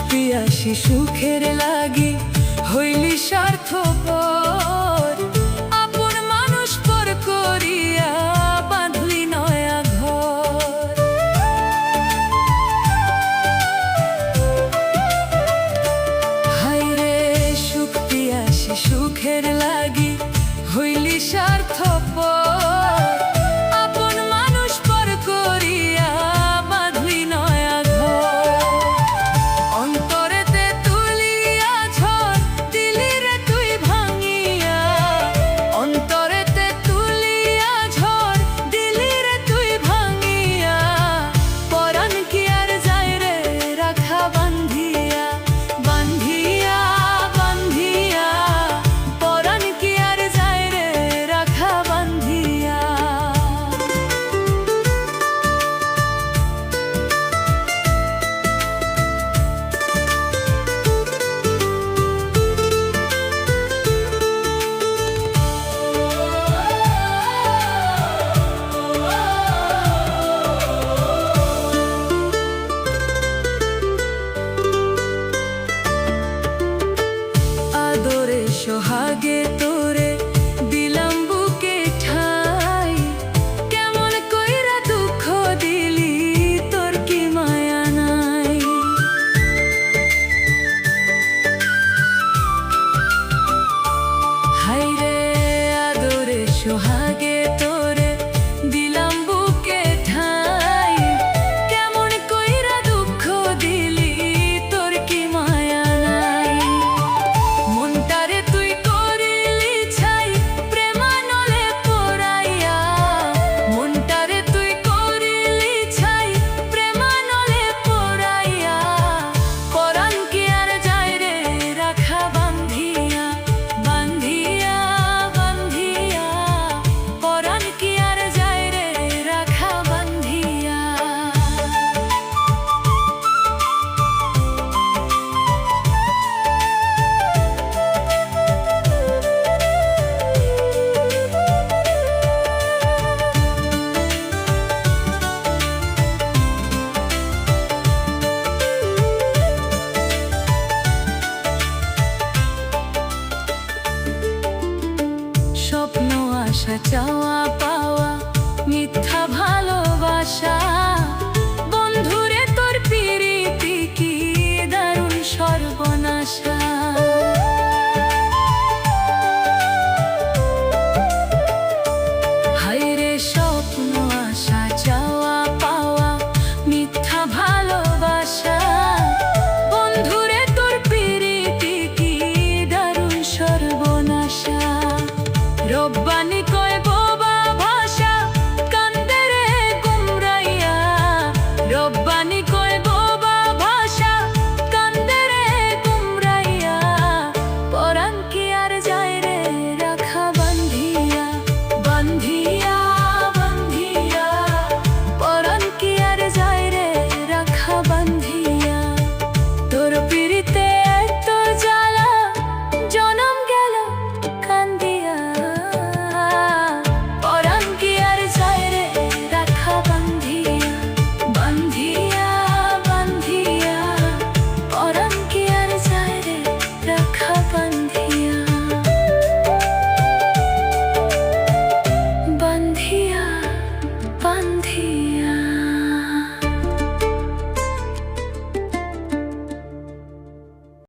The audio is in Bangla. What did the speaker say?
পিয়াসী সুখের লাগি হইলি স্বার্থপর, আপন মানুষ পর করিয়া বাঁধলি নয়া ঘর। হায়রে সুখ পিয়াসী সুখের লাগি হইলি স্বার্থপর, আপন মানুষ পর করিয়া বাঁধলি নয়া ঘর। অন্তরেতে তুলিয়া ঝড় দিলি রে তুই ভাঙিয়া, অন্তরেতে তুলিয়া ঝড় দিলি রে তুই ভাঙিয়া। পরাণ কি আর যায় রে রাখা বান্ধিয়া, বান্ধিয়া বান্ধিয়া। পরাণ কি আর যায় রে রাখা বান্ধিয়া। আদরে সোহাগে তোরে দিলাম বুকে ঠাই, কেমন কইরা দুঃখ দিলি তোর কি মায়া নাই। হায়রে আদরে সোহাগে তোরে দিলাম বুকে ঠাই, কেমন কইরা দুঃখ দিলি তোর কি মায়া নাই। মনটারে তুই করিলি ছাই প্রেমানলে পোড়াইয়া, মনটারে তুই করিলি ছাই প্রেমানলে পোড়াইয়া। পরাণ কি আর যায় রে রাখা বান্ধিয়া, বান্ধিয়া বান্ধিয়া। পরাণ কি আর যায় রে রাখা বান্ধিয়া। স্বপ্ন আশা চাওয়া পাওয়া মিথ্যা ভালোবাসা,